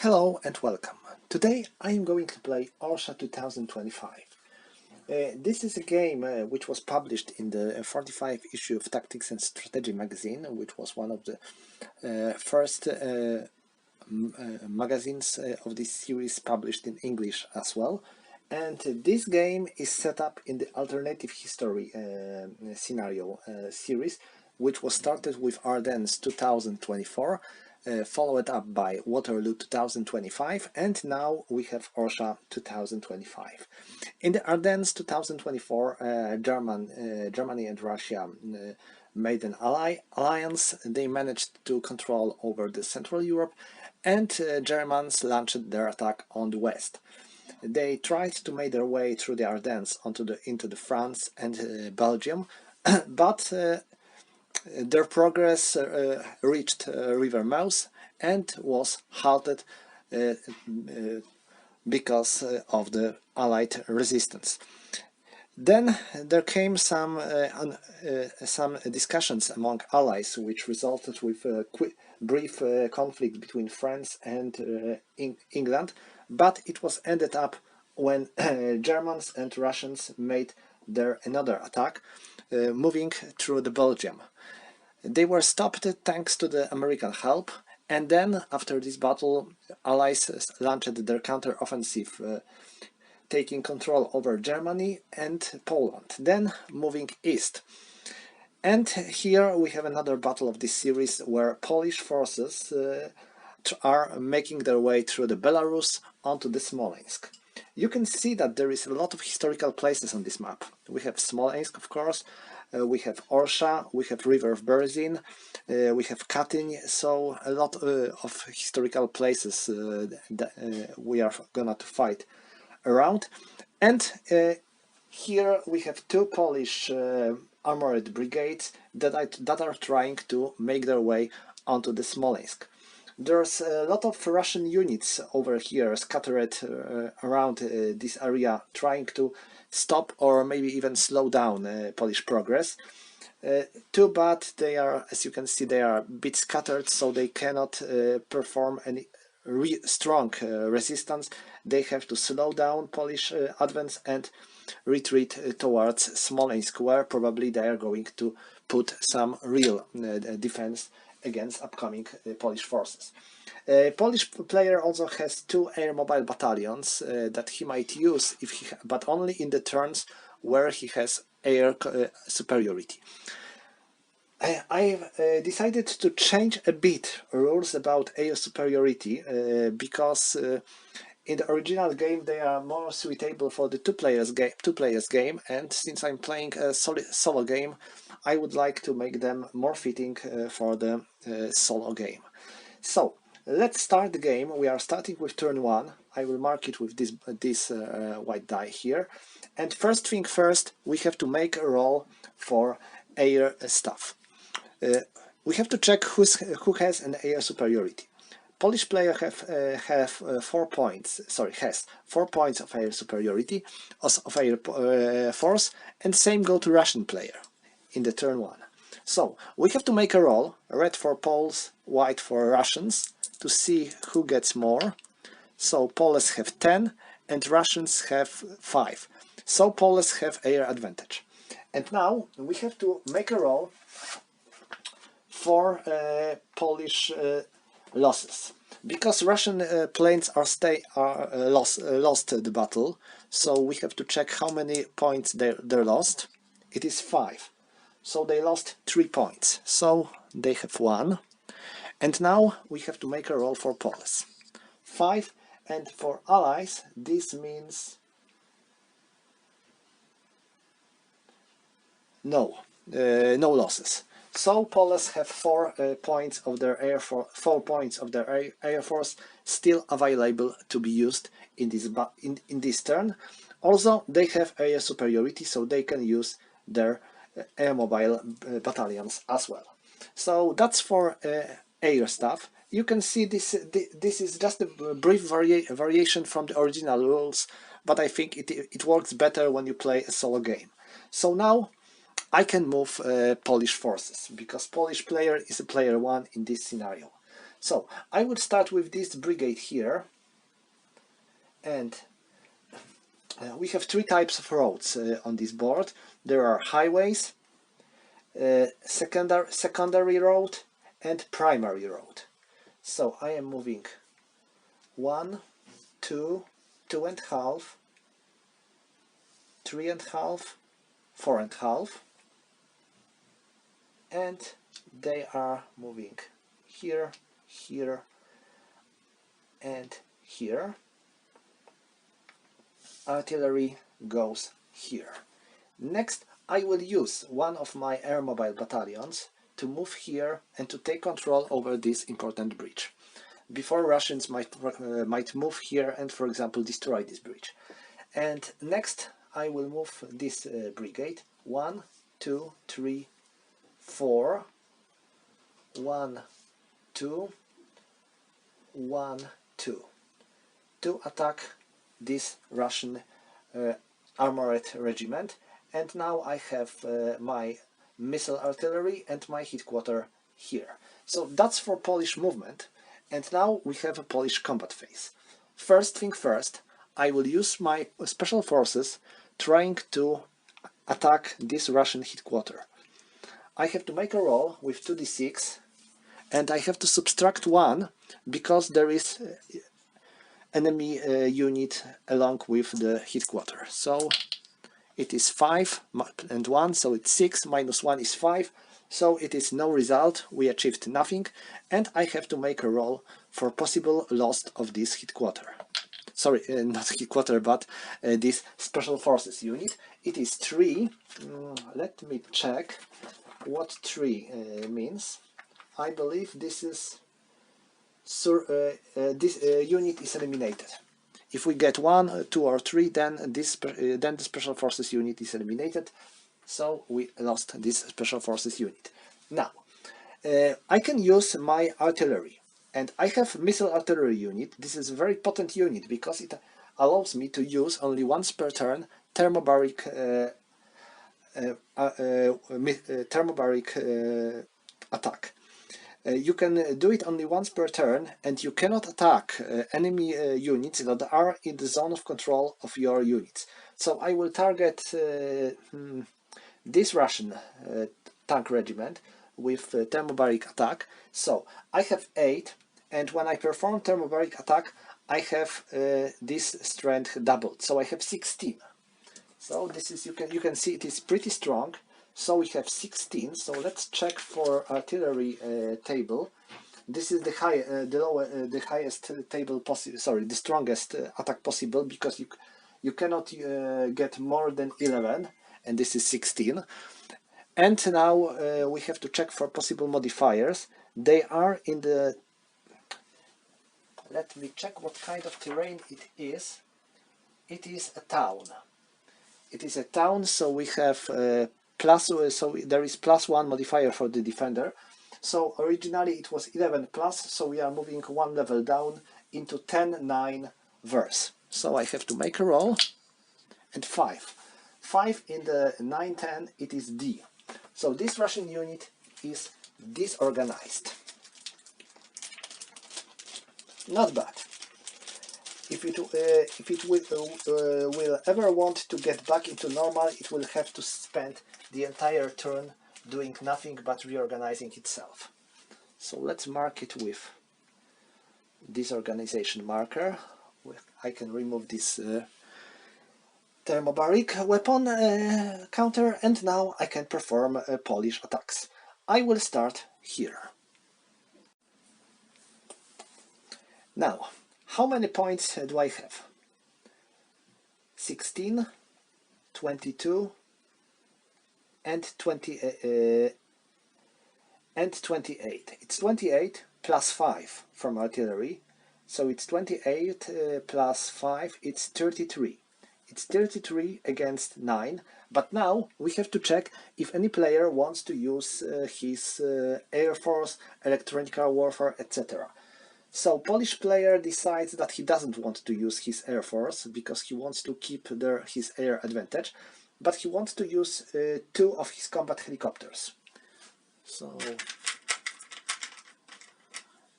Hello and welcome. Today I am going to play Orsha 2025. This is a game which was published in the 45 issue of Tactics and Strategy magazine, which was one of the first magazines of this series published in English as well. And this game is set up in the alternative history scenario series, which was started with Ardennes 2024, followed up by Waterloo 2025, and now we have Orsha 2025. In the Ardennes 2024, Germany and Russia made an alliance. They managed to control over the Central Europe, and Germans launched their attack on the west. They tried to make their way through the Ardennes into the France and Belgium, but their progress reached River Meuse and was halted because of the Allied resistance. Then there came some discussions among allies, which resulted with a brief conflict between France and England, but it was ended up when Germans and Russians made another attack, moving through the Belgium. They were stopped thanks to the American help, and then after this battle, allies launched their counter-offensive, taking control over Germany and Poland, then moving east. And here we have another battle of this series where Polish forces are making their way through the Belarus onto the Smolensk. You can see that there is a lot of historical places on this map. We have Smolensk, of course, we have Orsha, we have River of Berezin, we have Katyn, so a lot of historical places that we are gonna to fight around. And here we have two Polish armored brigades that are trying to make their way onto the Smolensk. There's a lot of Russian units over here scattered around this area, trying to stop or maybe even slow down Polish progress. Too bad they are, as you can see, they are a bit scattered, so they cannot perform any strong resistance. They have to slow down Polish advance and retreat towards Smolensk, where probably they are going to put some real defense against upcoming Polish forces. Polish player also has two air mobile battalions that he might use, but only in the turns where he has air superiority. I've decided to change a bit rules about air superiority because in the original game they are more suitable for the two players game, and since I'm playing a solo game, I would like to make them more fitting for the solo game. So let's start the game. We are starting with turn 1. I will mark it with this white die here. And first thing first, we have to make a roll for air stuff. We have to check who has an air superiority. Polish player have 4 points. Sorry, has 4 points of air superiority, of air force, and same go to Russian player in the turn 1. So we have to make a roll, red for Poles, white for Russians, to see who gets more. So Poles have 10 and Russians have 5. So Poles have air advantage. And now we have to make a roll for Polish losses, because Russian planes lost the battle. So we have to check how many points they lost. It is 5. So they lost 3 points. So they have 1. And now we have to make a roll for Poles. 5, and for allies this means no losses. So Poles have 4 points of their air force still available to be used in this turn. Also, they have air superiority, so they can use their air mobile battalions as well. So that's for air stuff. You can see this is just a brief variation from the original rules, but I think it works better when you play a solo game. So now I can move Polish forces, because Polish player is a player 1 in this scenario. So I will start with this brigade here, and we have three types of roads on this board. There are highways, secondary road, and primary road. So I am moving 1, 2, 2.5, 3.5, 4.5, and they are moving here, here, and here. Artillery goes here. Next, I will use one of my airmobile battalions to move here and to take control over this important bridge, before Russians might move here and, for example, destroy this bridge. And next, I will move this brigade. 1, 2, 3, 4. 1, 2, 1, 2. To attack this Russian armored regiment. And now I have my missile artillery and my headquarter here. So that's for Polish movement. And now we have a Polish combat phase. First thing first, I will use my special forces trying to attack this Russian headquarter. I have to make a roll with 2d6, and I have to subtract 1 because there is enemy unit along with the headquarter. So it is 5 and 1, so it's 6, minus 1 is 5, so it is no result, we achieved nothing, and I have to make a roll for possible loss of this headquarter. Sorry, not headquarter, but this special forces unit. It is 3. Let me check what 3 means. I believe this is this unit is eliminated. If we get 1, 2, or 3, then the special forces unit is eliminated. So we lost this special forces unit. Now I can use my artillery, and I have missile artillery unit. This is a very potent unit because it allows me to use only once per turn thermobaric attack. You can do it only once per turn, and you cannot attack enemy units that are in the zone of control of your units. So I will target this Russian tank regiment with Thermobaric Attack. So I have 8, and when I perform Thermobaric Attack, I have this strength doubled. So I have 16. So this is, you can see it is pretty strong. So we have 16. So let's check for artillery table. This is the highest table possible. Sorry, the strongest attack possible, because you cannot get more than 11, and this is 16. And now we have to check for possible modifiers. They are in the. Let me check what kind of terrain it is. It is a town. It is a town, so we have so there is +1 modifier for the defender. So originally it was 11 plus, so we are moving 1 level down into 10-9 verse. So I have to make a roll, and 5. 5 in the 9-10, it is D. So this Russian unit is disorganized. Not bad. If it will ever want to get back into normal, it will have to spend the entire turn doing nothing but reorganizing itself. So let's mark it with disorganization marker. I can remove this thermobaric weapon counter, and now I can perform Polish attacks. I will start here. Now, how many points do I have? 16, 22, and 28. It's 28 plus 5 from artillery, so it's 28 plus 5, it's 33. It's 33 against 9, but now we have to check if any player wants to use his Air Force, electronic warfare, etc. So Polish player decides that he doesn't want to use his Air Force because he wants to keep his air advantage, but he wants to use 2 of his combat helicopters. So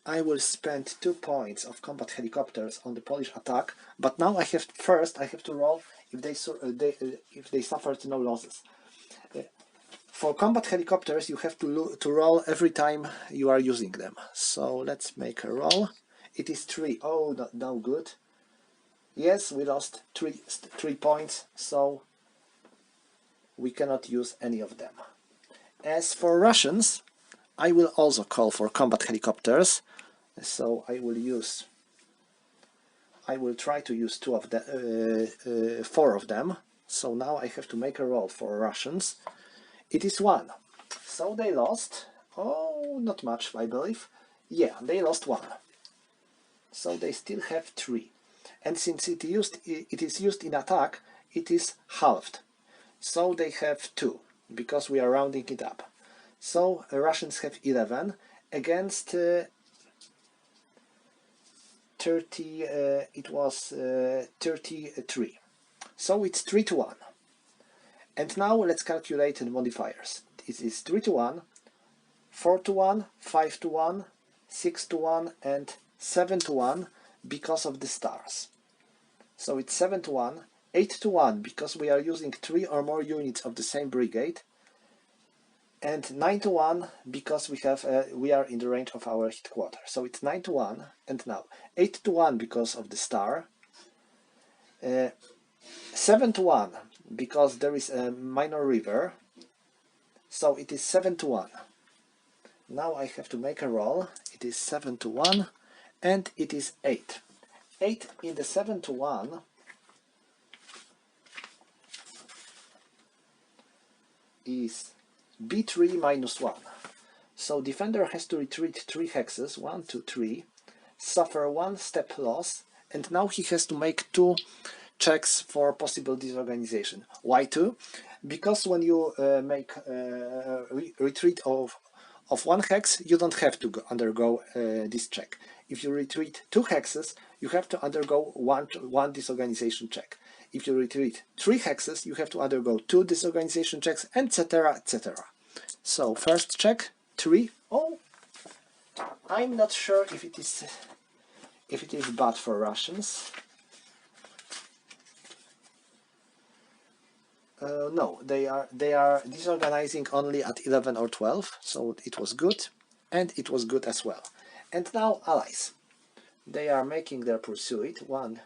I will spend 2 points of combat helicopters on the Polish attack, but now I have to roll if they suffered no losses. For combat helicopters, you have to roll every time you are using them. So let's make a roll. It is 3. Oh, no good. Yes, we lost 3 points, so we cannot use any of them. As for Russians, I will also call for combat helicopters. So I will try to use 4 of them. So now I have to make a roll for Russians. It is 1. So they lost. Oh, not much, I believe. Yeah, they lost 1. So they still have 3. And since it is used in attack, it is halved. So they have 2, because we are rounding it up. So Russians have 11 against 30. It was 33. So it's 3-1. And now let's calculate the modifiers. It is 3-1, 4-1, 5-1, 6-1, and 7-1 because of the stars. So it's 7-1, 8-1 because we are using 3 or more units of the same brigade, and 9-1 because we are in the range of our headquarters. So it's 9-1, and now 8-1 because of the star, 7-1 because there is a minor river, so it is 7-1. Now I have to make a roll. It is 7-1, and it is 8. 8 in the 7-1 is B3 minus 1. So defender has to retreat 3 hexes, 1, 2, 3, suffer 1 step loss, and now he has to make 2 checks for possible disorganization. Why 2? Because when you make retreat of 1 hex, you don't have to undergo this check. If you retreat 2 hexes, you have to undergo one disorganization check. If you retreat 3 hexes, you have to undergo 2 disorganization checks, etc., etc. So first check 3. Oh, I'm not sure if it is bad for Russians. No, they are disorganizing only at 11 or 12, so it was good, and it was good as well. And now allies. They are making their pursuit. 1,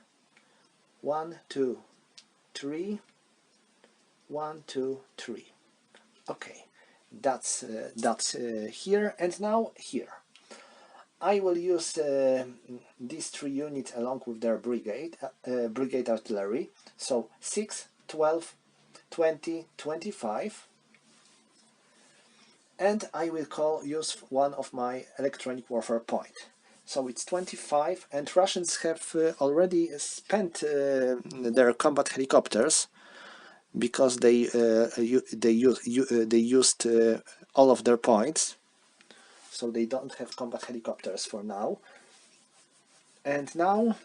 2, 3, 1, 2, 3. Okay, that's here, and now here. I will use these 3 units along with their brigade artillery. So 6, 12, 20, 25, and I will use one of my electronic warfare point. So it's 25, and Russians have already spent their combat helicopters because they used all of their points, so they don't have combat helicopters for now. And now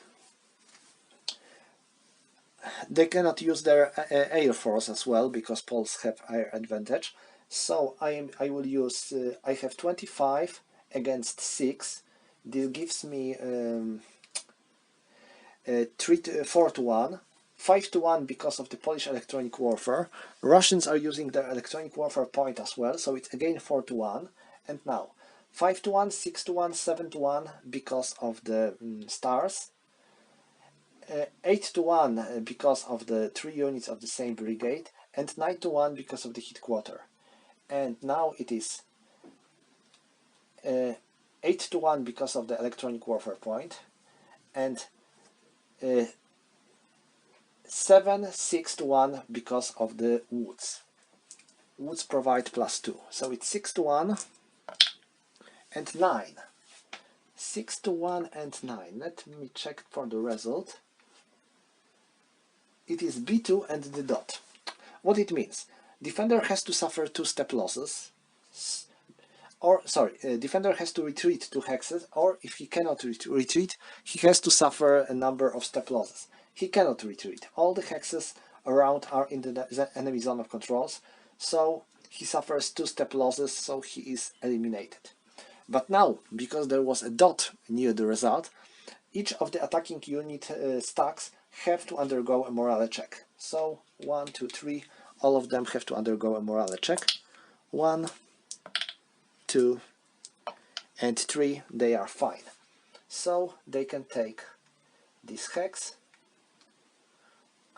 they cannot use their air force as well because Poles have air advantage. So I will use. I have 25 against 6. This gives me 4-1, 5-1 because of the Polish electronic warfare. Russians are using their electronic warfare point as well, so it's again 4-1. And now 5-1, 6-1, 7-1 because of the stars. 8-1 because of the 3 units of the same brigade, and 9-1 because of the headquarter. And now it is 8-1 because of the electronic warfare point, and 7-6-1 because of the woods. Woods provide +2, so it's 6-1 and 9. 6-1 and 9. Let me check for the result. It is B2 and the dot. What it means? Defender has to suffer 2 step losses, or defender has to retreat 2 hexes, or if he cannot retreat, he has to suffer a number of step losses. He cannot retreat. All the hexes around are in the enemy zone of controls, so he suffers 2 step losses, so he is eliminated. But now, because there was a dot near the result, each of the attacking unit stacks have to undergo a morale check. So 1, 2, 3, all of them have to undergo a morale check. 1, 2, and 3, they are fine. So they can take this hex.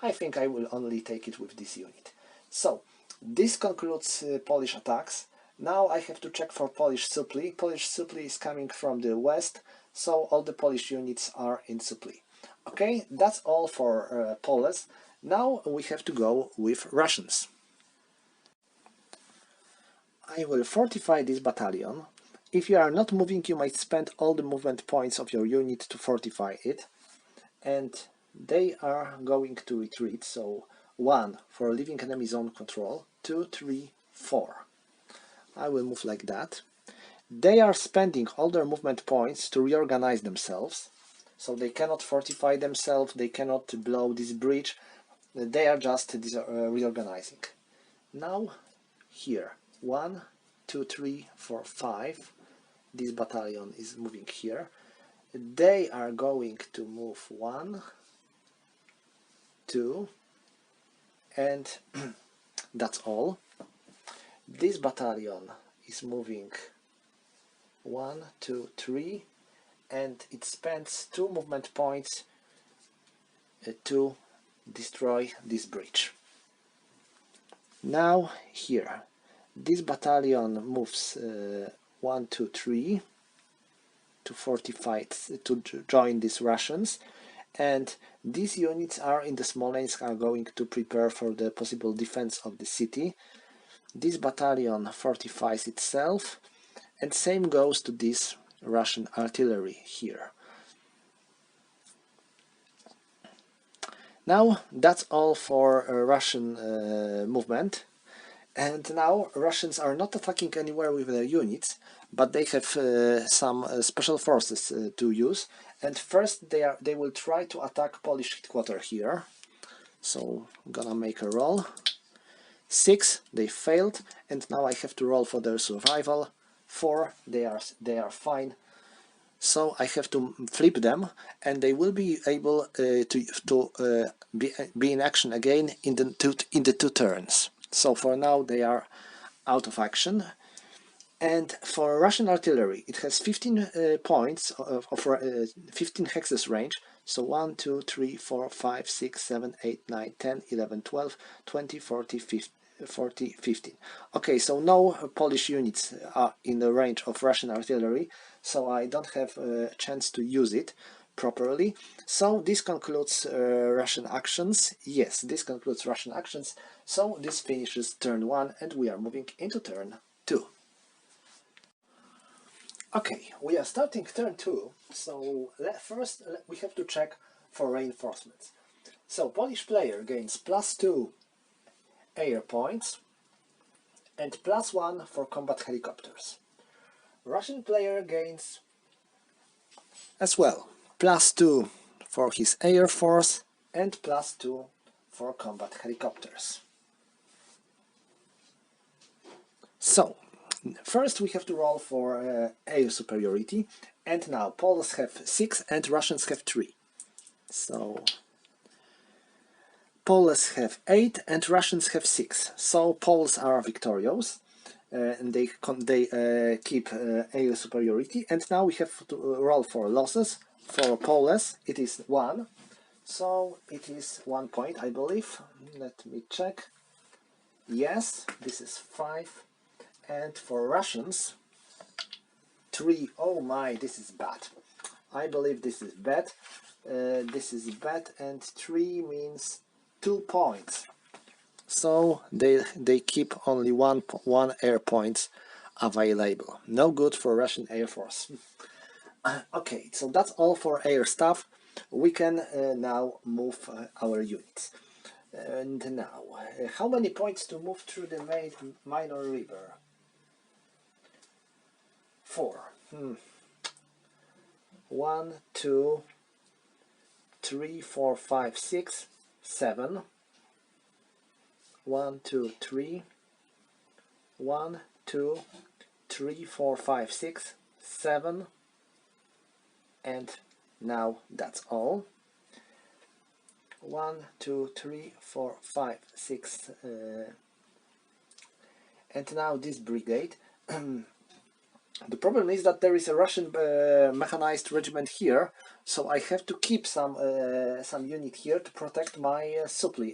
I think I will only take it with this unit. So this concludes Polish attacks. Now I have to check for Polish supply. Polish supply is coming from the west, so all the Polish units are in supply. Okay, that's all for Poles. Now we have to go with Russians. I will fortify this battalion. If you are not moving, you might spend all the movement points of your unit to fortify it. And they are going to retreat, so 1 for leaving enemy zone control, 2, 3, 4. I will move like that. They are spending all their movement points to reorganize themselves, so they cannot fortify themselves, they cannot blow this bridge, they are just reorganizing. Now here, 1, 2, 3, 4, 5, this battalion is moving here. They are going to move 1, 2, and that's all. This battalion is moving 1, 2, 3, and it spends 2 movement points to destroy this bridge. Now here, this battalion moves 1, 2, 3 to fortify, to join these Russians, and these units are in the Smolensk, are going to prepare for the possible defense of the city. This battalion fortifies itself, and same goes to this Russian artillery here. Now that's all for Russian movement, and now Russians are not attacking anywhere with their units, but they have some special forces to use. And first they will try to attack Polish headquarters here. So I'm gonna make a roll. 6, they failed, and now I have to roll for their survival. 4, they are fine. So I have to flip them, and they will be able to be in action again in the 2 turns. So for now they are out of action. And for Russian artillery, it has 15 points of 15 hexes range. So 1, 2, 3, 4, 5, 6, 7, 8, 9, 10, 11, 12, 20, 40, 15. Okay, so no Polish units are in the range of Russian artillery, so I don't have a chance to use it properly. So this concludes Russian actions. Yes, this concludes Russian actions. So this finishes turn 1, and we are moving into turn 2. Okay, we are starting turn 2, so first we have to check for reinforcements. So Polish player gains +2 air points and +1 for combat helicopters. Russian player gains as well +2 for his air force and +2 for combat helicopters. So first we have to roll for air superiority, and now Poles have 6 and Russians have 3. So Poles have 8 and Russians have 6. So Poles are victorious, and they keep air superiority. And now we have to roll for losses. For Poles it is 1, so it is 1 point, I believe. Let me check. Yes, this is 5. And for Russians, 3. Oh my, this is bad. I believe this is bad. This is bad, and 3 means 2 points. So they keep only one air points available. No good for Russian Air Force. Okay, so that's all for air stuff. We can now move our units. And now, how many points to move through the minor river? 4. 1, 2, 3, 4, 5, 6, 7. 1, 2, 3. 1, 2, 3, 4, 5, 6, 7, and now that's all. 1, 2, 3, 4, 5, 6, and now this brigade. The problem is that there is a Russian mechanized regiment here, so I have to keep some unit here to protect my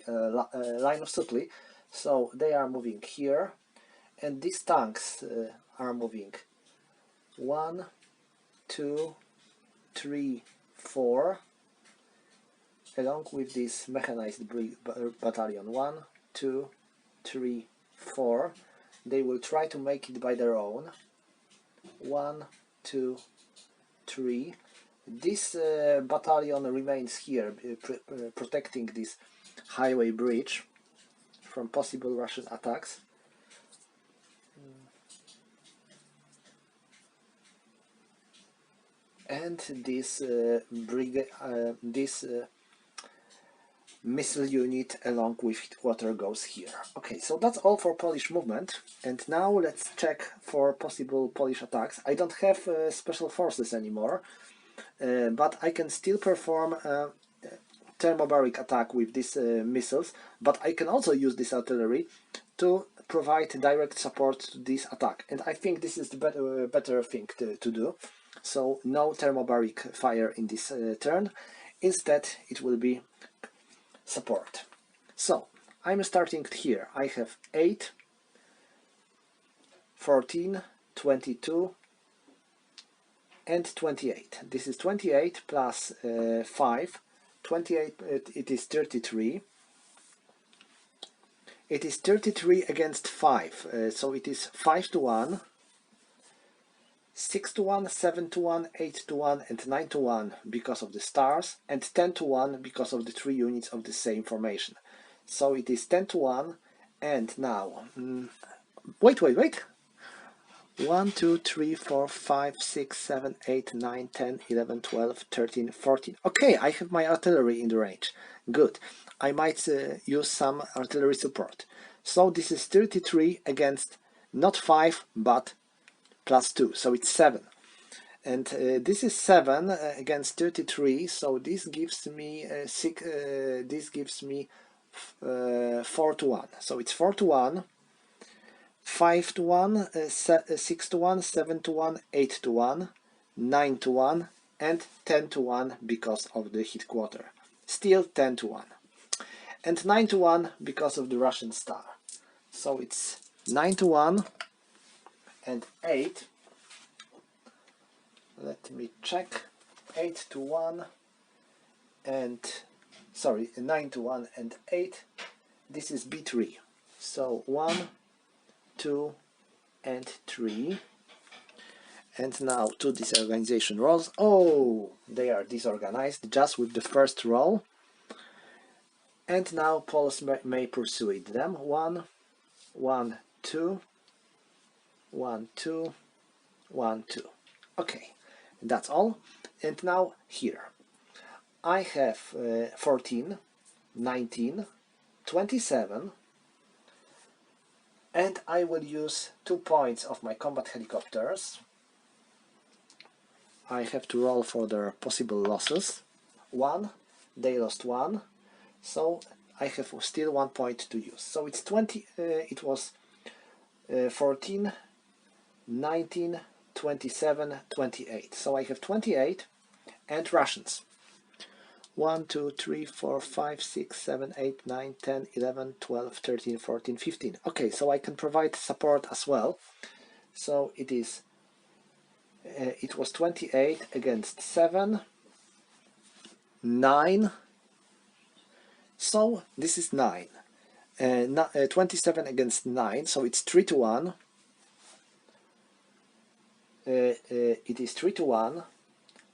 line of supply. So they are moving here, and these tanks are moving 1, 2, 3, 4, along with this mechanized battalion. 1, 2, 3, 4. They will try to make it by their own. 1, 2, 3. This battalion remains here, protecting this highway bridge from possible Russian attacks. And this missile unit along with headquarters goes here. Okay, so that's all for Polish movement, and now let's check for possible Polish attacks. I don't have special forces anymore, but I can still perform thermobaric attack with these missiles, but I can also use this artillery to provide direct support to this attack, and I think this is the better thing to do. So no thermobaric fire in this turn. Instead it will be support. So I'm starting here. I have 8, 14, 22 and 28. This is 28 plus 5. 28, it is 33. It is 33 against 5, so it is 5 to 1, 6 to 1, 7 to 1, 8 to 1 and 9 to 1 because of the stars, and 10 to 1 because of the 3 units of the same formation. So it is 10 to 1, and now wait 1, 2, 3, 4, 5, 6, 7, 8, 9, 10, 11, 12, 13, 14. Okay, I have my artillery in the range. Good. I might use some artillery support. So this is 33 against not 5 but plus 2, so it's 7. And this is 7 against 33, so this gives me 4 to 1. So it's 4 to 1, 5 to 1, 6 to 1, 7 to 1, 8 to 1, 9 to 1, and 10 to 1 because of the headquarter. Still 10 to 1. And 9 to 1 because of the Russian star. So it's 9 to 1 and 8. Let me check. 8 to 1 and 9 to 1 and 8. This is B3. So 1, 2 and 3. And now 2 disorganization rolls. Oh, they are disorganized just with the first roll. And now Poles may pursue them. 1, 1, 2, 1, 2, 1, 2. Okay, that's all. And now here I have 14, 19, 27, and I will use 2 points of my combat helicopters. I have to roll for their possible losses. 1, they lost 1, so I have still 1 point to use. So it's 20. It was 14, 19, 27, 28. So I have 28 and Russians. 1, 2, 3, 4, 5, 6, 7, 8, 9, 10, 11, 12, 13, 14, 15. Okay, so I can provide support as well. So it is. It was 28 against 7, 9. So this is 9. 27 against 9. So it's 3 to 1. It is 3 to 1.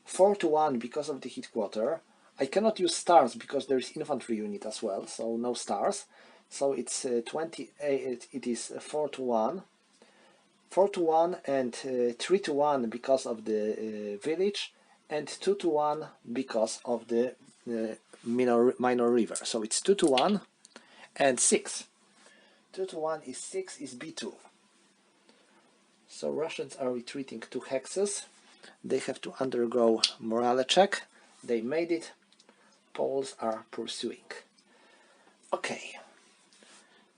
4 to 1 because of the headquarter. I cannot use stars because there is infantry unit as well, so no stars. So it's 28. It is 4 to 1. 4 to 1 and 3 to 1 because of the village, and 2 to 1 because of the minor river. So it's 2 to 1 and 6. 2 to 1 is 6 is B2. So Russians are retreating 2 hexes. They have to undergo morale check. They made it. Poles are pursuing. Okay.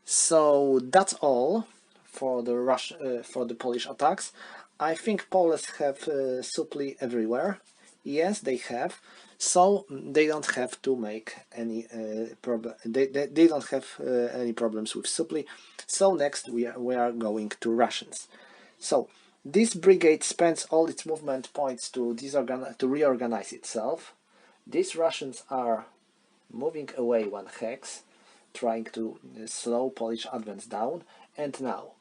So that's all for the Polish attacks. I think Poles have supply everywhere. Yes, they have. So they don't have to make any problem. They don't have any problems with supply. So next we are going to Russians. So this brigade spends all its movement points to reorganize itself. These Russians are moving away 1 hex, trying to slow Polish advance down, and now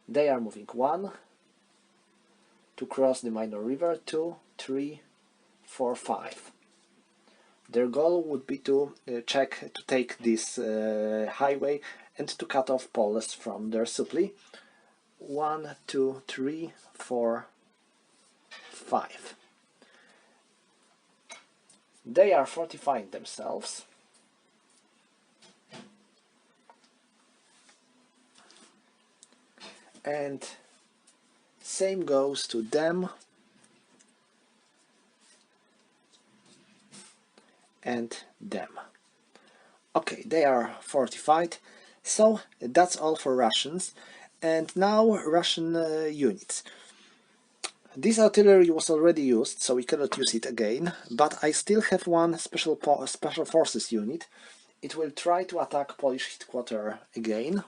they are moving 1 to cross the minor river, 2, 3, 4, 5. Their goal would be to take this highway and to cut off Poles from their supply. 1, 2, 3, 4, 5. They are fortifying themselves. And same goes to them and them. Okay, they are fortified. So that's all for Russians. And now Russian units. This artillery was already used, so we cannot use it again, but I still have one special forces unit. It will try to attack Polish headquarters again.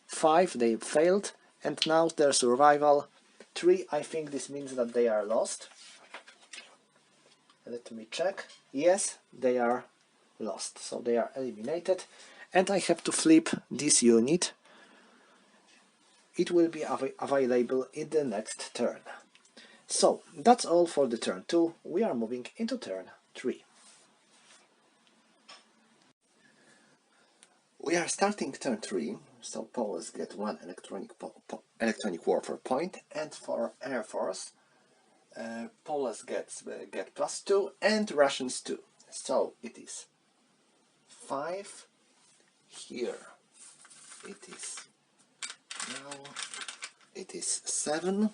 5, they failed, and now their survival. 3, I think this means that they are lost. Let me check. Yes, they are lost, so they are eliminated. And I have to flip this unit. It will be available in the next turn. So, that's all for the turn 2. We are moving into turn 3. We are starting turn 3, so Poles get 1 electronic warfare point, and for Air Force, Poles get +2 and Russians 2. So it is 5, here it is, now it is 7,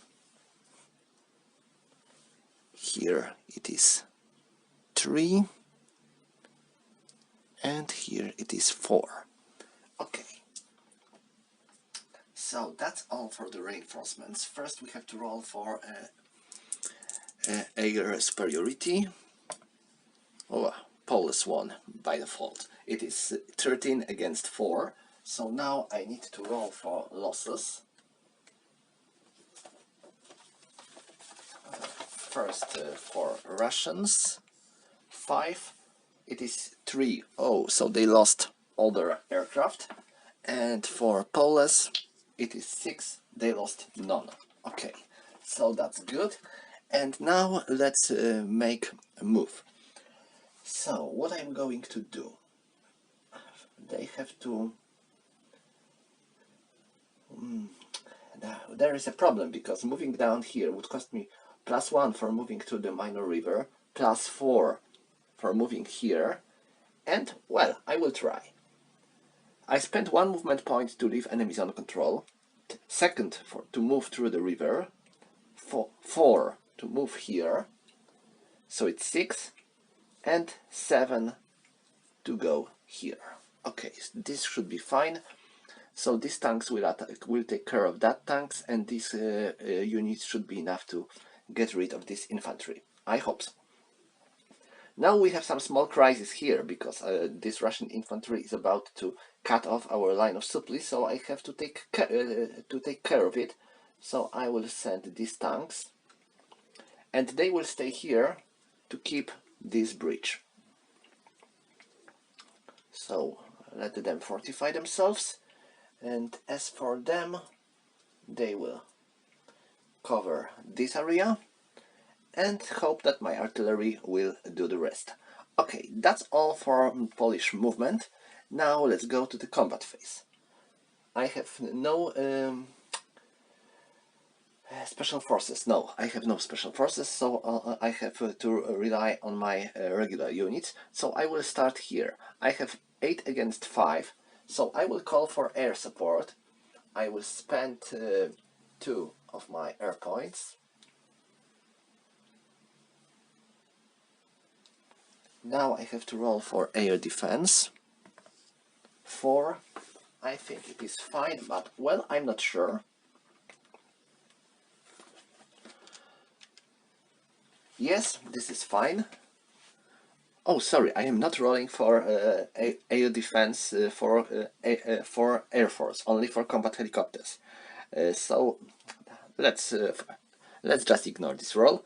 here it is 3, and here it is 4. Okay, so that's all for the reinforcements. First we have to roll for air superiority. Oh, Poles won by default. It is 13 against 4, so now I need to roll for losses. First for Russians, 5, it is 3. Oh, so they lost all their aircraft. And for Poles, it is 6, they lost none. Okay, so that's good. And now let's make a move. So what I'm going to do, they have to... there is a problem, because moving down here would cost me +1 for moving to the minor river, +4 for moving here, and, well, I will try. I spent 1 movement point to leave enemies under control, second to move through the river, 4 to move here, so it's 6, and 7 to go here. Okay, this should be fine. So these tanks will take care of that tanks, and these units should be enough to get rid of this infantry. I hope so. Now we have some small crisis here, because this Russian infantry is about to cut off our line of supply, so I have to take care of it. So I will send these tanks, and they will stay here to keep this bridge. So let them fortify themselves, and as for them, they will cover this area and hope that my artillery will do the rest. Okay, that's all for Polish movement. Now let's go to the combat phase. I have no special forces. No, I have no special forces, so I have to rely on my regular units. So I will start here. I have 8 against 5, so I will call for air support. I will spend 2 of my air points. Now I have to roll for air defense. 4. I think it is fine, but well, I'm not sure. Yes, this is fine. Oh, sorry, I am not rolling for air defense for Air Force, only for combat helicopters. So let's just ignore this roll.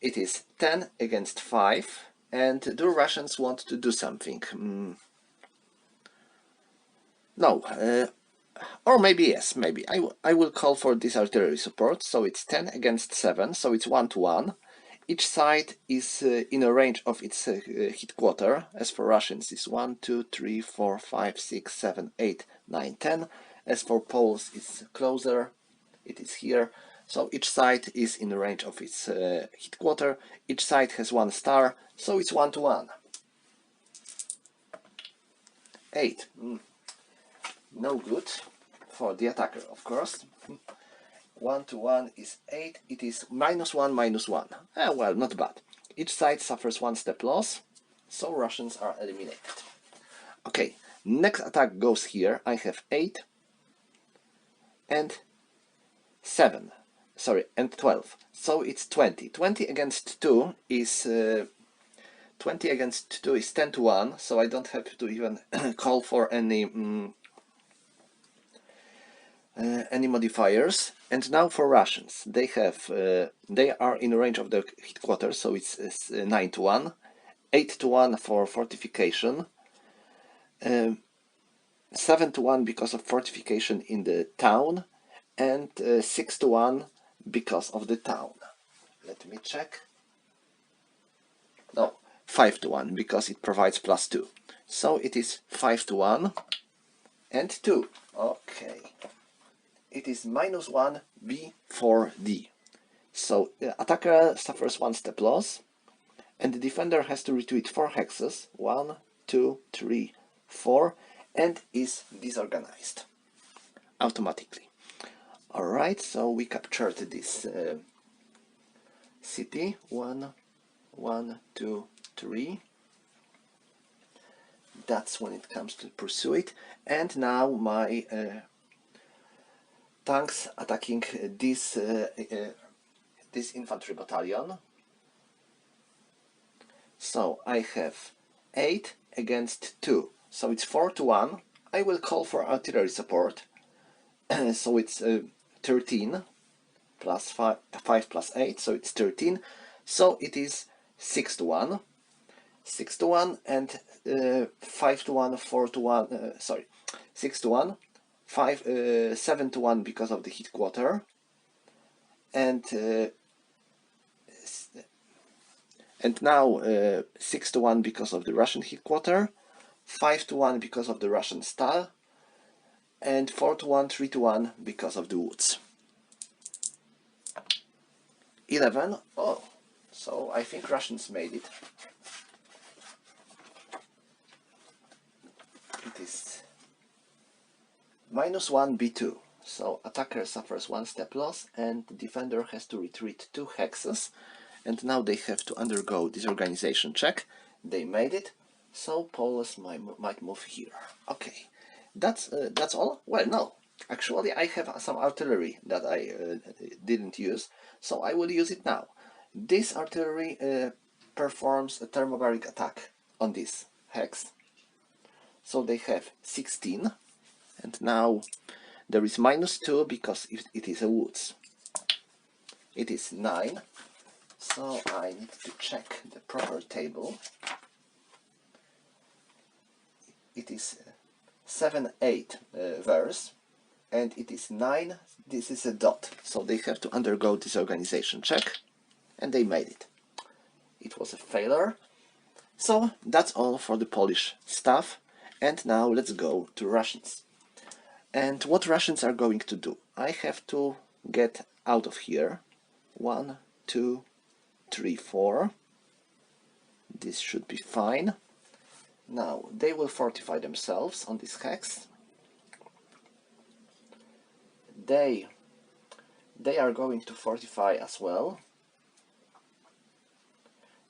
It is 10 against 5, and the Russians want to do something. No, or maybe yes, maybe. I will call for this artillery support, so it's 10 against 7, so it's 1-1. Each side is in a range of its hit quarter. As for Russians, it's 1, 2, 3, 4, 5, 6, 7, 8, 9, 10. As for Poles, it's closer. It is here. So each side is in the range of its hit quarter. Each side has 1 star, so it's 1-1. 8. No good for the attacker, of course. 1-1 is 8. It is -1, -1. Well, not bad. Each side suffers 1 step loss, so Russians are eliminated. Okay, next attack goes here. I have 8 and 7. Sorry, and 12. So it's 20. 20 against 2 is 20 against 2 is 10-1. So I don't have to even call for any modifiers. And now for Russians, they are in range of the hit quarter, so it's 9-1, 8-1 for fortification, 7-1 because of fortification in the town, and 6-1 because of the town. Let me check. No, 5-1 because it provides +2. So it is 5-1 and 2. Okay. It is -1 B4D. So the attacker suffers 1 step loss, and the defender has to retreat 4 hexes, 1, 2, 3, 4, and is disorganized automatically. Alright, so we captured this city. 1, 1, 2, 3. That's when it comes to pursue it. And now my tanks attacking this infantry battalion. So I have 8 against 2, so it's 4-1. I will call for artillery support. So it's 13 plus 5 plus 8, so it's 13. So it is 6-1. 6-1 and 5-1, 4-1. Sorry, 6-1. 7-1 because of the hit quarter, and now 6-1 because of the Russian hit quarter, 5-1 because of the Russian star, and 4-1, 3-1 because of the woods. 11. Oh, so I think Russians made it. It is -1 B2. So attacker suffers 1 step loss, and the defender has to retreat 2 hexes. And now they have to undergo disorganization check. They made it, so Poles might move here. Okay, that's all. Well, no, actually I have some artillery that I didn't use, so I will use it now. This artillery performs a thermobaric attack on this hex. So they have 16, and now there is -2 because it is a woods. It is 9. So I need to check the proper table. It is 7-8 verse, and it is 9. This is a dot, so they have to undergo disorganization check, and they made it. It was a failure. So that's all for the Polish stuff, and now let's go to Russians. And what Russians are going to do? I have to get out of here. 1, 2, 3, 4. This should be fine. Now they will fortify themselves on this hex. They they are going to fortify as well.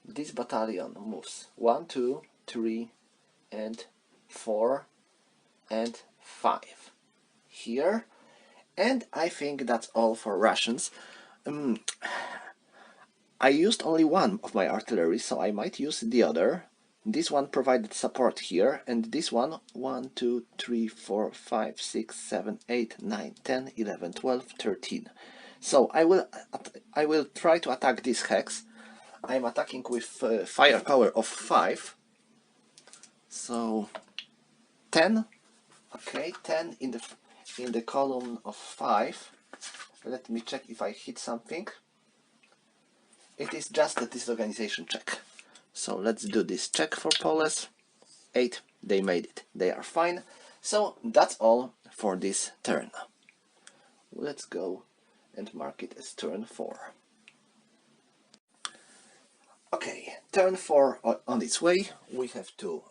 This battalion moves 1, 2, 3, and 4, and 5 here. And I think that's all for Russians. I used only one of my artillery, so I might use the other. This one provided support here, and this one 1, 2, 3, 4, 5, 6, 7, 8, 9, 10, 11, 12, 13. So I will try to attack this hex. I'm attacking with firepower of 5. So 10. Okay, 10 in the column of 5. Let me check if I hit something. It is just a disorganization check. So let's do this check for Poles. 8, they made it. They are fine. So that's all for this turn. Let's go and mark it as turn 4. Okay, turn 4 on its way. We have to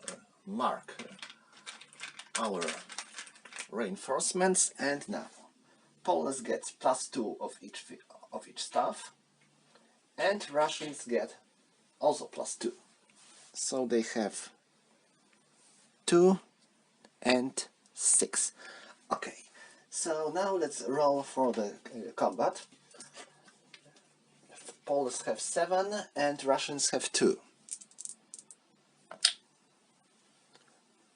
mark our reinforcements, and now Poles gets +2 of each stuff, and Russians get also +2. So they have 2 and 6. Okay, so now let's roll for the combat. Poles have 7 and Russians have 2.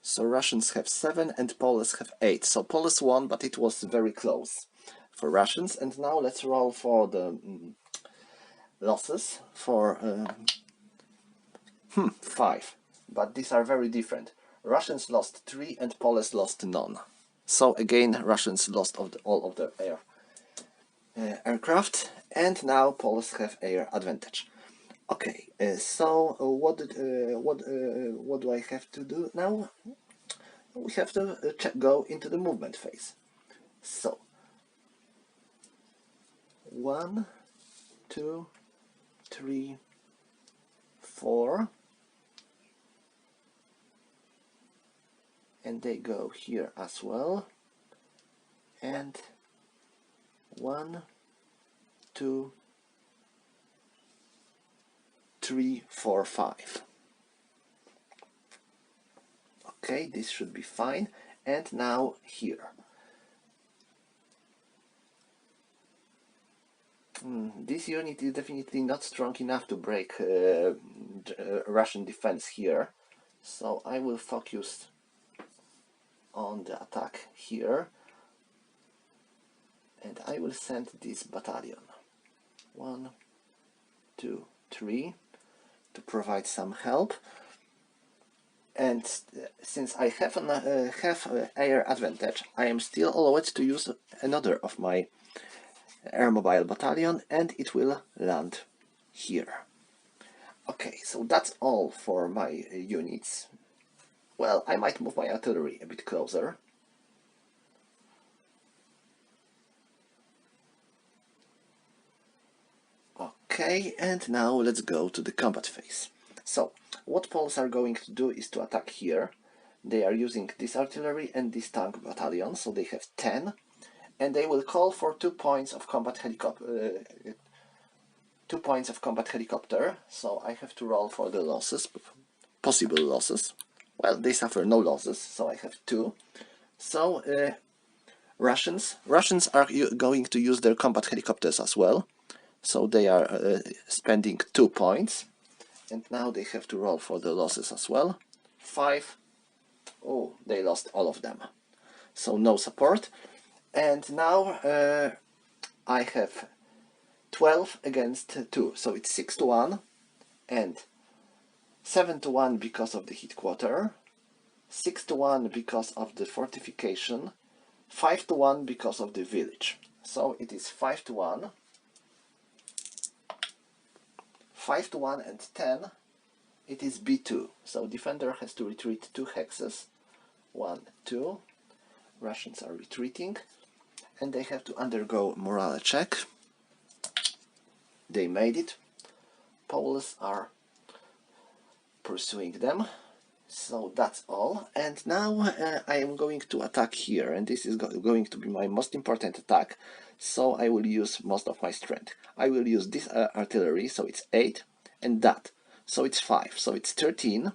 So Russians have 7 and Poles have 8. So Poles won, but it was very close for Russians. And now let's roll for the losses for 5. But these are very different. Russians lost 3 and Poles lost none. So again, Russians lost all of their aircraft, and now Poles have air advantage. Okay, so what do I have to do now? We have to go into the movement phase. So 1, 2, 3, 4, and they go here as well, and 1, 2, 3, 4, 5. Okay, this should be fine. And now here. This unit is definitely not strong enough to break Russian defense here. So I will focus on the attack here. And I will send this battalion. 1, 2, 3 to provide some help. And since I have air advantage, I am still allowed to use another of my airmobile battalion, and it will land here. Okay, so that's all for my units. Well, I might move my artillery a bit closer. Okay, and now let's go to the combat phase. So, what Poles are going to do is to attack here. They are using this artillery and this tank battalion, so they have 10. And they will call for 2 points of combat helicopter. 2 points of combat helicopter. So I have to roll for the losses, possible losses. Well, they suffer no losses, so I have 2. So Russians are going to use their combat helicopters as well. So they are spending 2 points. And now they have to roll for the losses as well. 5. Oh, they lost all of them. So no support. And now I have 12 against 2. So it's 6-1. And 7-1 because of the headquarter. 6-1 because of the fortification. 5-1 because of the village. So it is 5-1. 5-1 and 10, it is B2. So defender has to retreat 2 hexes. 1, 2. Russians are retreating. And they have to undergo morale check. They made it. Poles are pursuing them. So that's all. And now I am going to attack here. And this is going to be my most important attack. so I will use most of my strength. I will use this artillery, so it's 8, and that, so it's 5, so it's 13,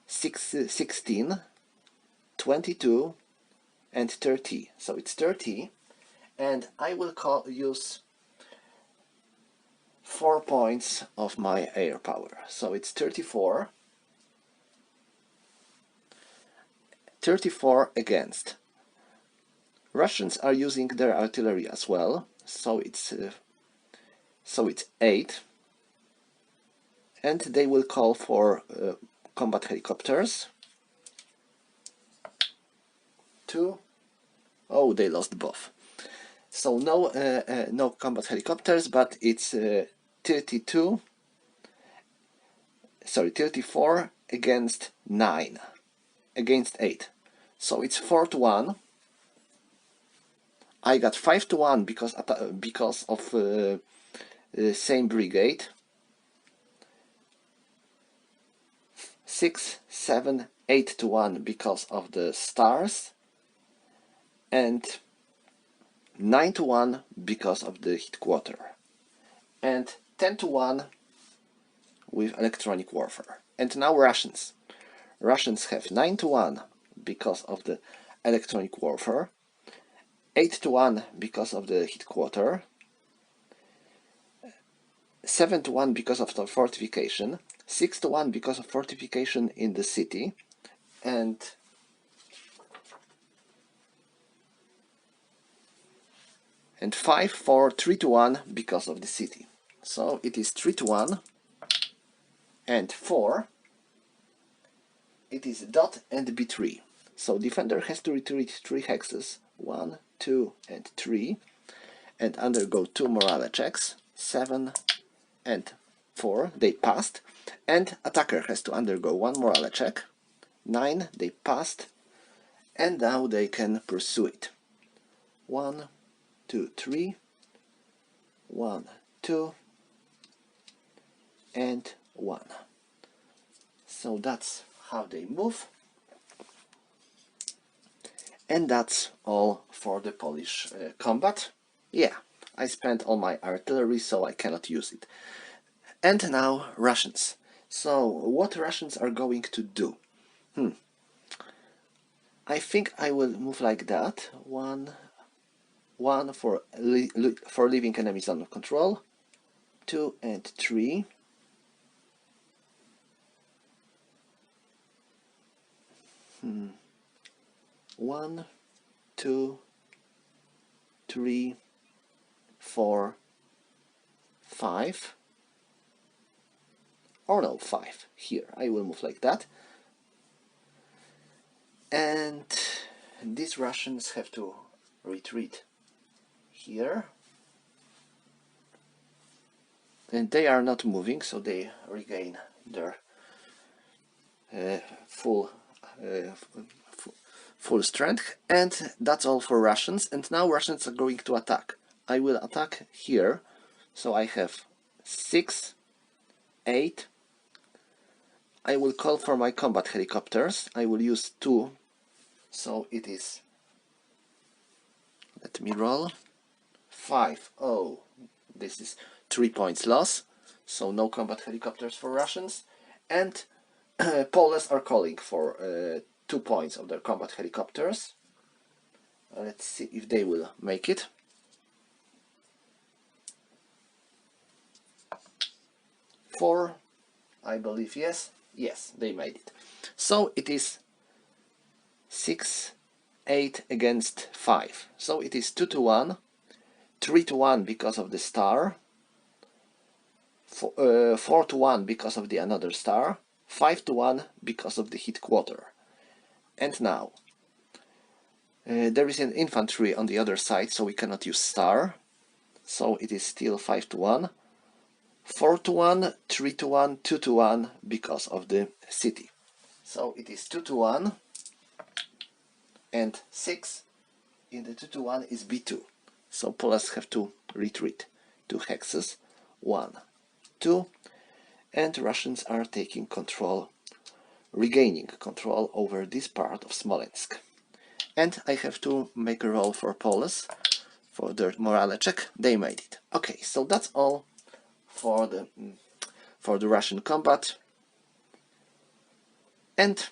16, 22, and 30, so it's 30, and I will use 4 points of my air power, so it's 34, 34 against. Russians are using their artillery as well, so it's 8, and they will call for combat helicopters. 2. Oh, they lost both. So no combat helicopters, but it's 34 against 9, against 8. So it's 4-1. I got 5-1 because of same brigade. 6, 7, 8-1 because of the stars, and 9-1 because of the headquarter, and 10-1 with electronic warfare. And now Russians. Russians have 9-1 because of the electronic warfare, 8-1 because of the headquarter, 7-1 because of the fortification, 6-1 because of fortification in the city, and 3-1 because of the city. So it is 3-1, and 4 it is dot and b3. So defender has to retreat 3 hexes, 1, 2, and 3, and undergo 2 morale checks, 7 and 4, they passed, and attacker has to undergo 1 morale check, 9, they passed, and now they can pursue it. 1, 2, 3, 1, 2, and 1. So that's how they move. And that's all for the Polish combat. Yeah, I spent all my artillery, so I cannot use it. And now Russians. So what Russians are going to do? I think I will move like that. One for leaving enemies under control. 2 and 3. 1, 2, 3, 4, 5. Or no, 5. Here, I will move like that. And these Russians have to retreat here. And they are not moving, so they regain their full strength. And that's all for Russians. And now Russians are going to attack. I will attack here. So I have 6, 8. I will call for my combat helicopters. I will use 2. So it is, let me roll, 5. Oh, this is 3 points loss. So no combat helicopters for Russians. And Poles are calling for 2 points of their combat helicopters. Let's see if they will make it. 4, I believe, yes. Yes, they made it. So it is 6, 8 against 5. So it is 2-1, 3-1 because of the star, 4-1 because of the another star, 5-1 because of the headquarter. And now there is an infantry on the other side, so we cannot use star. So it is still 5-1, 4-1, 3-1, 2-1 because of the city. So it is 2-1, and 6 in the 2-1 is b2. So Poles have to retreat 2 hexes, 1, 2, and Russians are taking control, regaining control over this part of Smolensk. And I have to make a roll for Poles. for their morale check. They made it. Okay, so that's all for the Russian combat, and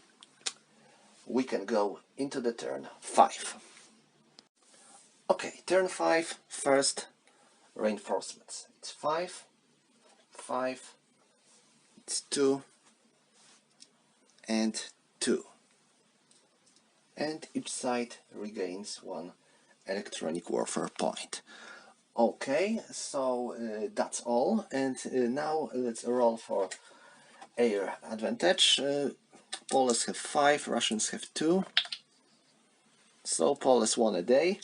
we can go into the turn 5. Okay, turn 5, first reinforcements. It's 5, 5, it's 2, and 2. And each side regains 1 electronic warfare point. Okay, so that's all, and now let's roll for air advantage. Poles have 5, Russians have 2, so Poles won a day.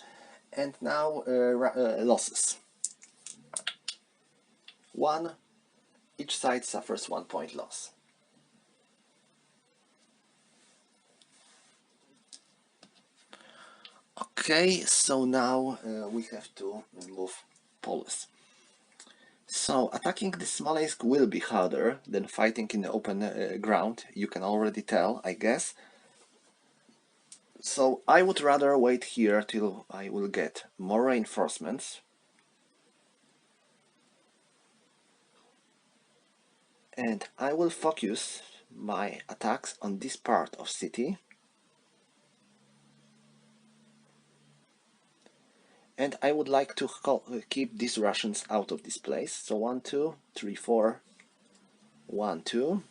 And now losses. 1, each side suffers 1 point loss. Okay, so now we have to move Poles. So attacking the Smolensk will be harder than fighting in the open ground, you can already tell, I guess. So I would rather wait here till I will get more reinforcements. And I will focus my attacks on this part of city. And I would like to keep these Russians out of this place. So 1, 2, 3, 4, 1, 2.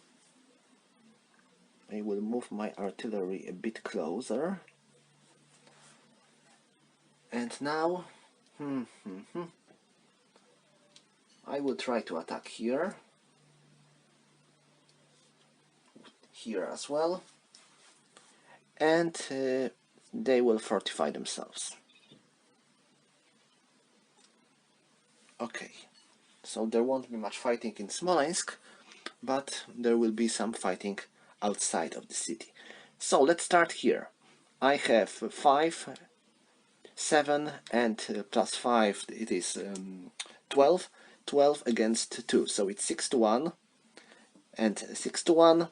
I will move my artillery a bit closer. And now I will try to attack here. Here as well. And they will fortify themselves. Okay, so there won't be much fighting in Smolensk, but there will be some fighting outside of the city. So let's start here. I have 5, 7, and plus 5, it is 12. 12 against 2, so it's 6 to 1, and 6 to 1,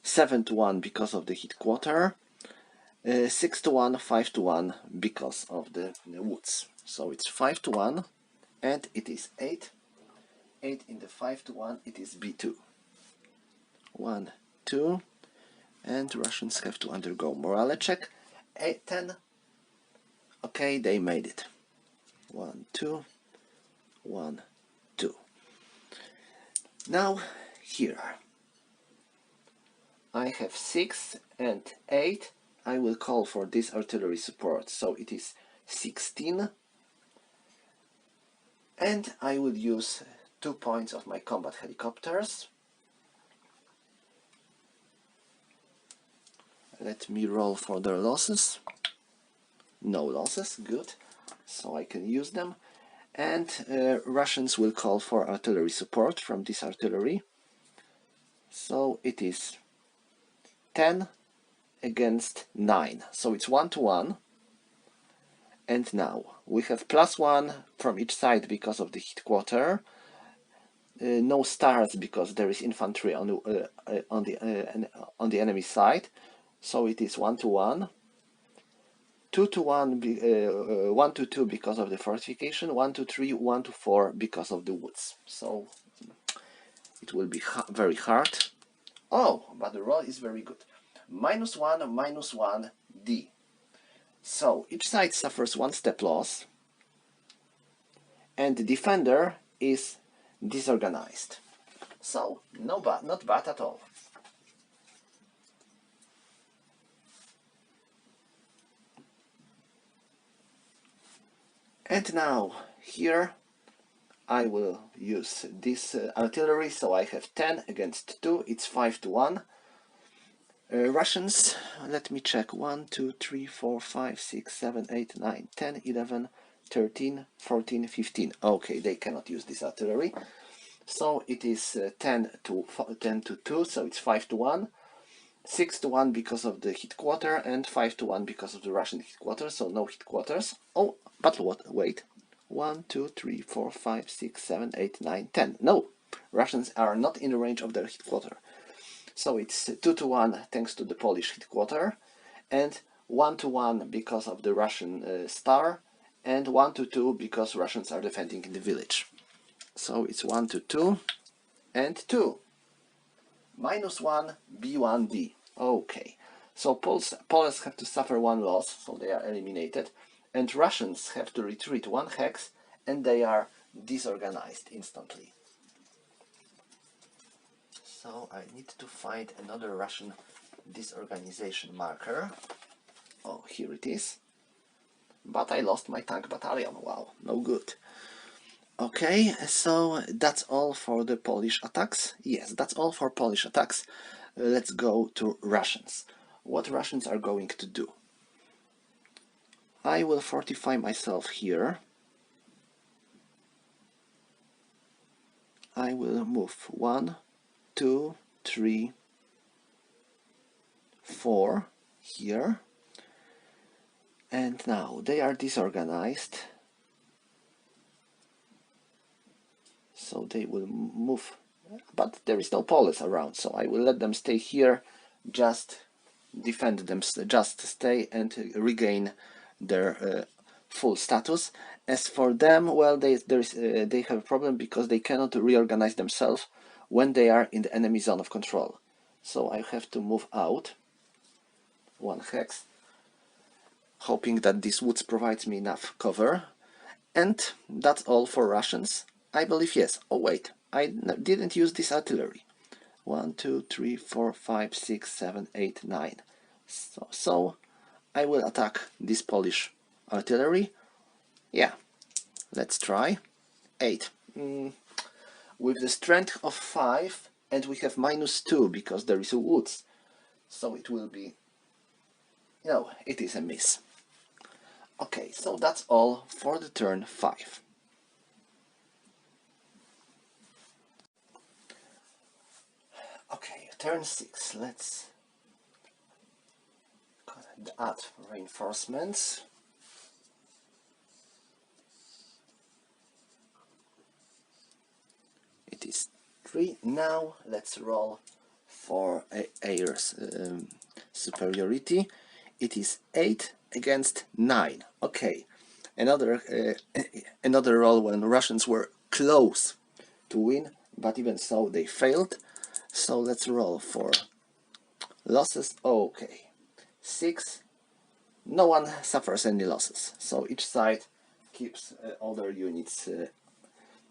7 to 1 because of the hit quarter, 6 to 1, 5 to 1 because of the woods. So it's 5 to 1, and it is 8. 8 in the 5 to 1, it is B2. 1, 2, and Russians have to undergo morale check. 8, 10. Okay, they made it. 1, 2, 1, 2. Now, here. I have 6 and 8. I will call for this artillery support, so it is 16. And I will use 2 points of my combat helicopters. Let me roll for their losses. No losses, good. So I can use them. And Russians will call for artillery support from this artillery. So it is 10 against 9. So it's 1 to 1. And now we have +1 from each side because of the hit quarter. No stars because there is infantry on the enemy side. So it is 1 to 1. 2 to 1, 1 to 2 because of the fortification. 1 to 3, 1 to 4 because of the woods. So it will be very hard. Oh, but the roll is very good. -1, -1, D. So each side suffers 1 step loss, and the defender is disorganized. So not bad at all. And now here I will use this artillery, so I have 10 against 2, it's 5 to 1. Russians, let me check, 1, 2, 3, 4, 5, 6, 7, 8, 9, 10, 11, 13, 14, 15. Okay, they cannot use this artillery. So it is 10 to 2, so it's 5 to 1. 6 to 1 because of the hit quarter, and 5 to 1 because of the Russian hit quarter, so no hit quarters. Oh, but what? Wait. 1, 2, 3, 4, 5, 6, 7, 8, 9, 10. No! Russians are not in the range of their hit quarter. So it's 2 to 1 thanks to the Polish hit quarter, and 1 to 1 because of the Russian star, and 1 to 2 because Russians are defending in the village. So it's 1 to 2 and 2. -1, B1D. Okay. So Poles have to suffer 1 loss, so they are eliminated. And Russians have to retreat 1 hex, and they are disorganized instantly. So I need to find another Russian disorganization marker. Oh, here it is. But I lost my tank battalion. Wow, no good. Okay, so that's all for the Polish attacks. Yes, that's all for Polish attacks. Let's go to Russians. What Russians are going to do? I will fortify myself here. I will move 1, 2, 3, 4 here. And now they are disorganized. So they will move, but there is no Poles around, so I will let them stay here, just defend them, just stay and regain their full status. As for them, well, they have a problem because they cannot reorganize themselves when they are in the enemy zone of control. So I have to move out 1 hex, hoping that this woods provides me enough cover. And that's all for Russians. I believe, yes. Oh wait, I didn't use this artillery. 1, 2, 3, 4, 5, 6, 7, 8, 9. So I will attack this Polish artillery. Yeah, let's try. 8. With the strength of 5, and we have -2 because there is a woods. So it will be... No, it is a miss. Okay, so that's all for the turn 5. Okay, turn 6. Let's add reinforcements. It is 3. Now let's roll for air superiority. It is 8 against 9. Okay, another roll when Russians were close to win, but even so they failed. So let's roll for losses. Okay, 6. No one suffers any losses, so each side keeps all their units,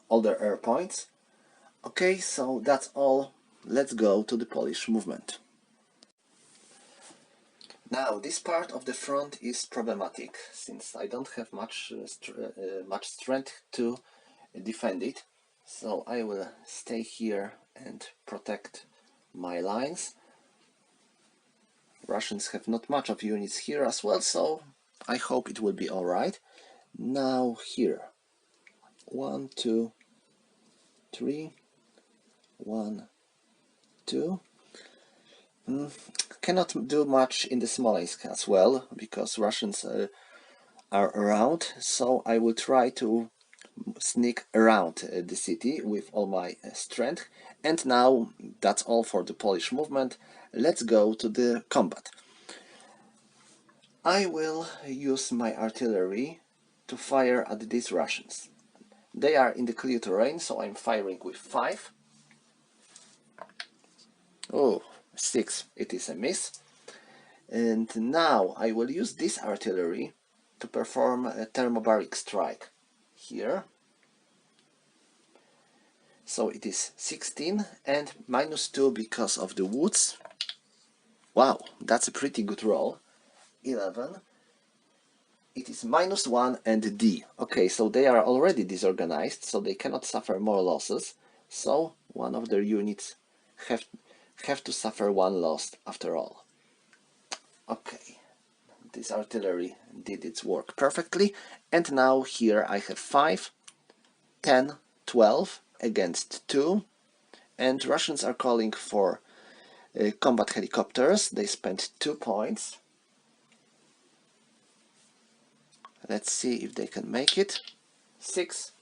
all their air points. Okay, so that's all. Let's go to the Polish movement. Now, this part of the front is problematic, since I don't have much strength to defend it. So I will stay here and protect my lines. Russians have not much of units here as well, so I hope it will be alright. Now here, 1, 2, 3, 1, 2. Cannot do much in the Smolensk as well, because Russians are around, so I will try to sneak around the city with all my strength. And now that's all for the Polish movement. Let's go to the combat. I will use my artillery to fire at these Russians. They are in the clear terrain, so I'm firing with 5. Oh, 6. It is a miss. And now I will use this artillery to perform a Thermobaric Strike here. So it is 16 and -2 because of the woods. Wow, that's a pretty good roll. 11. It is -1 and D. Okay, so they are already disorganized, so they cannot suffer more losses. So one of their units have to suffer 1 loss after all. Okay, this artillery did its work perfectly. And now here I have 5, 10, 12 against 2. And Russians are calling for combat helicopters. They spent 2 points. Let's see if they can make it. 6.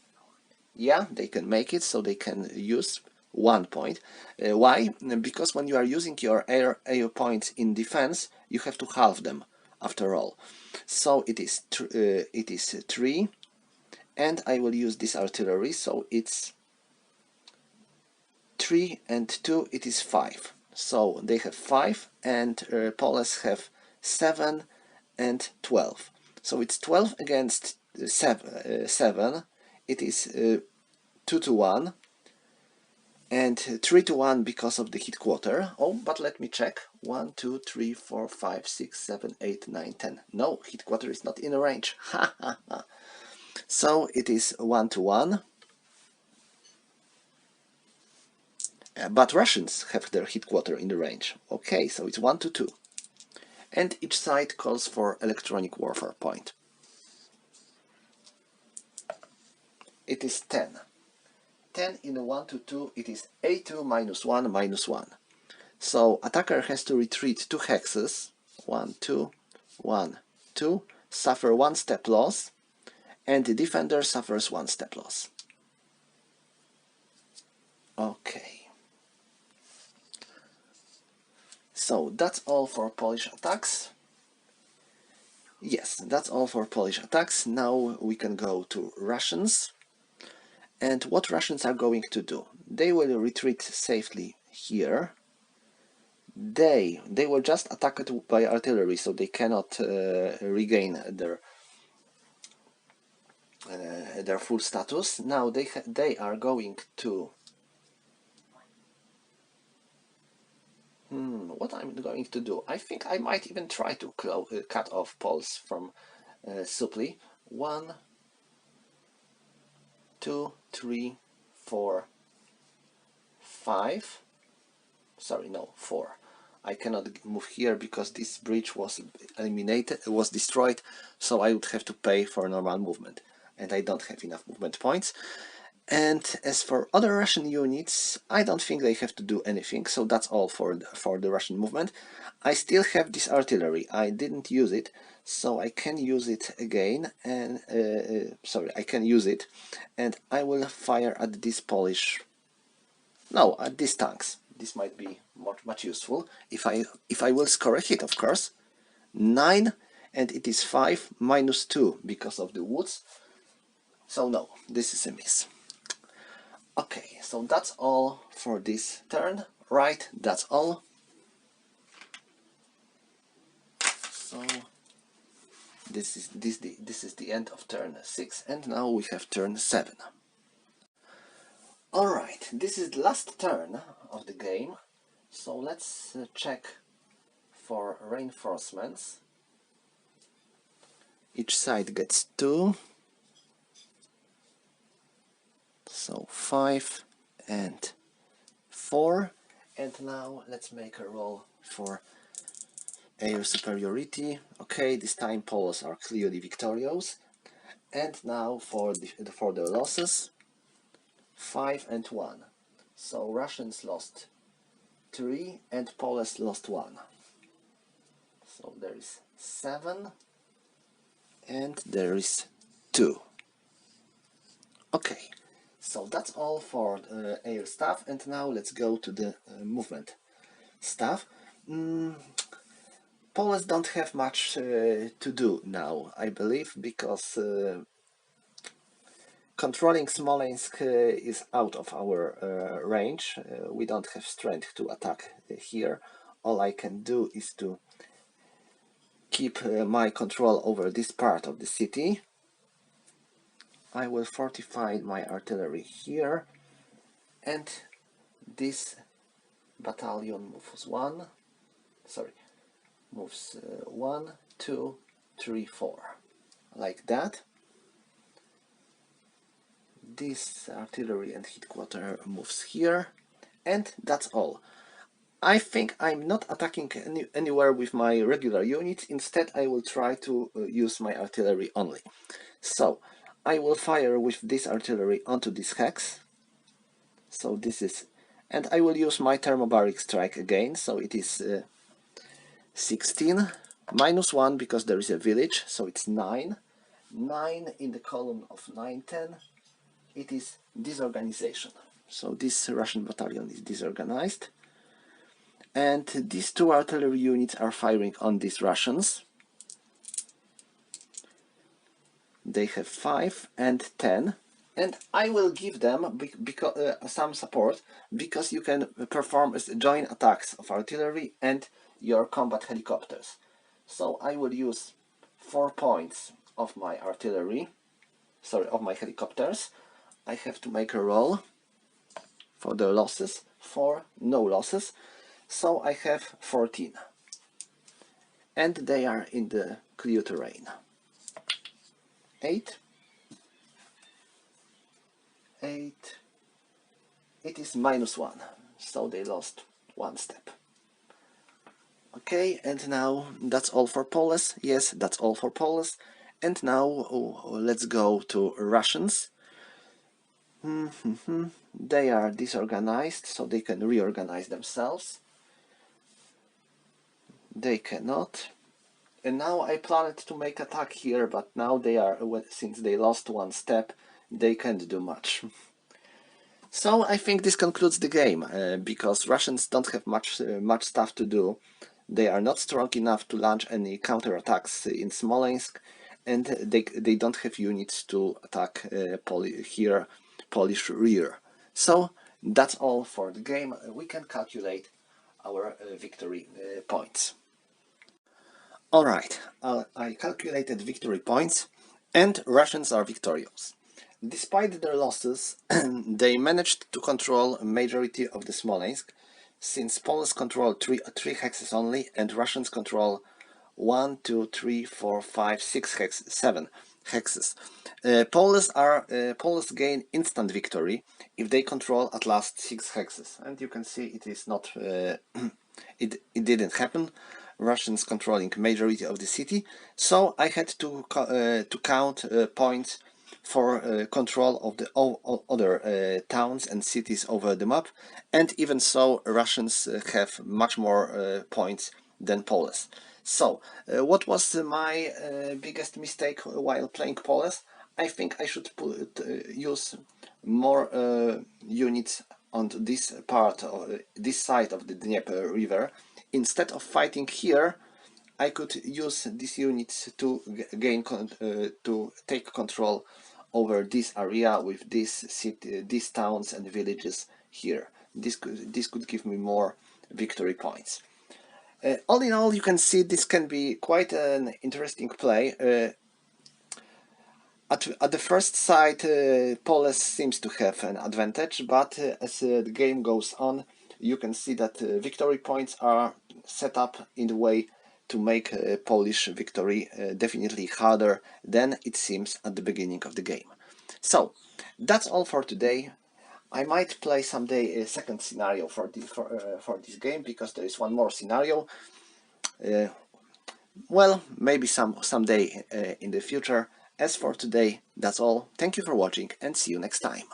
Yeah, they can make it, so they can use 1 point. Why? Because when you are using your air points in defense, you have to halve them. after all. So it is 3, and I will use this artillery, so it's 3 and 2, it is 5. So they have 5, and Poles have 7 and 12. So it's 12 against 7. It is 2 to 1, and 3 to 1 because of the hit quarter. Oh, but let me check. 1, 2, 3, 4, 5, 6, 7, 8, 9, 10. No, hit quarter is not in range. So it is 1 to 1. But Russians have their hit quarter in the range. Okay, so it's 1 to 2. And each side calls for electronic warfare point. It is 10. 10 in a 1 to 2, it is A2 minus 1 minus 1. So attacker has to retreat 2 hexes, 1, 2, 1, 2, suffer 1 step loss, and the defender suffers 1 step loss. Okay. So that's all for Polish attacks. Yes, that's all for Polish attacks. Now we can go to Russians. And what Russians are going to do? They will retreat safely here. They were just attacked by artillery, so they cannot regain their full status. Now they are going to what I'm going to do? I think I might even try to cut off Poles from supply. 1, 2, 3, 4, 5. Sorry, no, 4. I cannot move here because this bridge was destroyed, so I would have to pay for normal movement, and I don't have enough movement points. And as for other Russian units, I don't think they have to do anything, so that's all for the Russian movement. I still have this artillery. I didn't use it, so I can use it again, and I can use it, and I will fire at these at these tanks. This might be much useful if I will score a hit, of course. 9, and it is 5 minus 2 because of the woods. So no, this is a miss. Okay, so that's all for this turn. Right, that's all. So this is the end of turn 6, and now we have turn 7. Alright, this is the last turn of the game, so let's check for reinforcements. Each side gets 2, so 5 and 4, and now let's make a roll for air superiority. Okay, this time Poles are clearly victorious, and now for the losses. 5 and 1. So Russians lost 3 and Poles lost 1. So there is 7 and there is 2. Okay, so that's all for air stuff, and now let's go to the movement stuff. Poles don't have much to do now, I believe, because controlling Smolensk is out of our range. We don't have strength to attack here. All I can do is to keep my control over this part of the city. I will fortify my artillery here, and this battalion moves 1, 2, 3, 4, like that. This artillery and hit quarter moves here, and that's all. I think I'm not attacking anywhere with my regular units. Instead, I will try to use my artillery only. So I will fire with this artillery onto this hex. So this is, and I will use my Thermobaric Strike again. So it is 16 minus 1 because there is a village, so it's 9. 9 in the column of 9, 10. It is disorganization. So this Russian battalion is disorganized. And these 2 artillery units are firing on these Russians. They have 5 and 10, and I will give them some support, because you can perform joint attacks of artillery and your combat helicopters. So I will use 4 points of my artillery, sorry, of my helicopters. I have to make a roll for the losses, 4 no losses, so I have 14, and they are in the clear terrain. 8, it is -1, so they lost 1 step. Okay, and now that's all for Poles. Yes, that's all for Poles. And now let's go to Russians. They are disorganized, so they can reorganize themselves. They cannot. And now I planned to make attack here, but now they are, since they lost 1 step, they can't do much. So I think this concludes the game, because Russians don't have much stuff to do. They are not strong enough to launch any counterattacks in Smolensk, and they don't have units to attack Polish rear. So that's all for the game. We can calculate our victory points. Alright, I calculated victory points, and Russians are victorious. Despite their losses, they managed to control a majority of the Smolensk, since Poles control 3 hexes only, and Russians control 1, 2, 3, 4, 5, 6 hexes, 7 hexes. Poles gain instant victory if they control at last 6 hexes, and you can see it is not it didn't happen. Russians controlling majority of the city, so I had to count points for control of the other towns and cities over the map, and even so Russians have much more points than Poles. So what was my biggest mistake while playing Poles? I think I should use more units on this part of this side of the Dnieper River. Instead of fighting here, I could use these units to to take control over this area with these towns and villages here. This could give me more victory points. All in all, you can see this can be quite an interesting play. At the first sight, Poles seems to have an advantage, but as the game goes on, you can see that victory points are set up in the way to make Polish victory definitely harder than it seems at the beginning of the game. So, that's all for today. I might play someday a second scenario for this game, because there is one more scenario. Well, maybe someday in the future. As for today, that's all. Thank you for watching, and see you next time.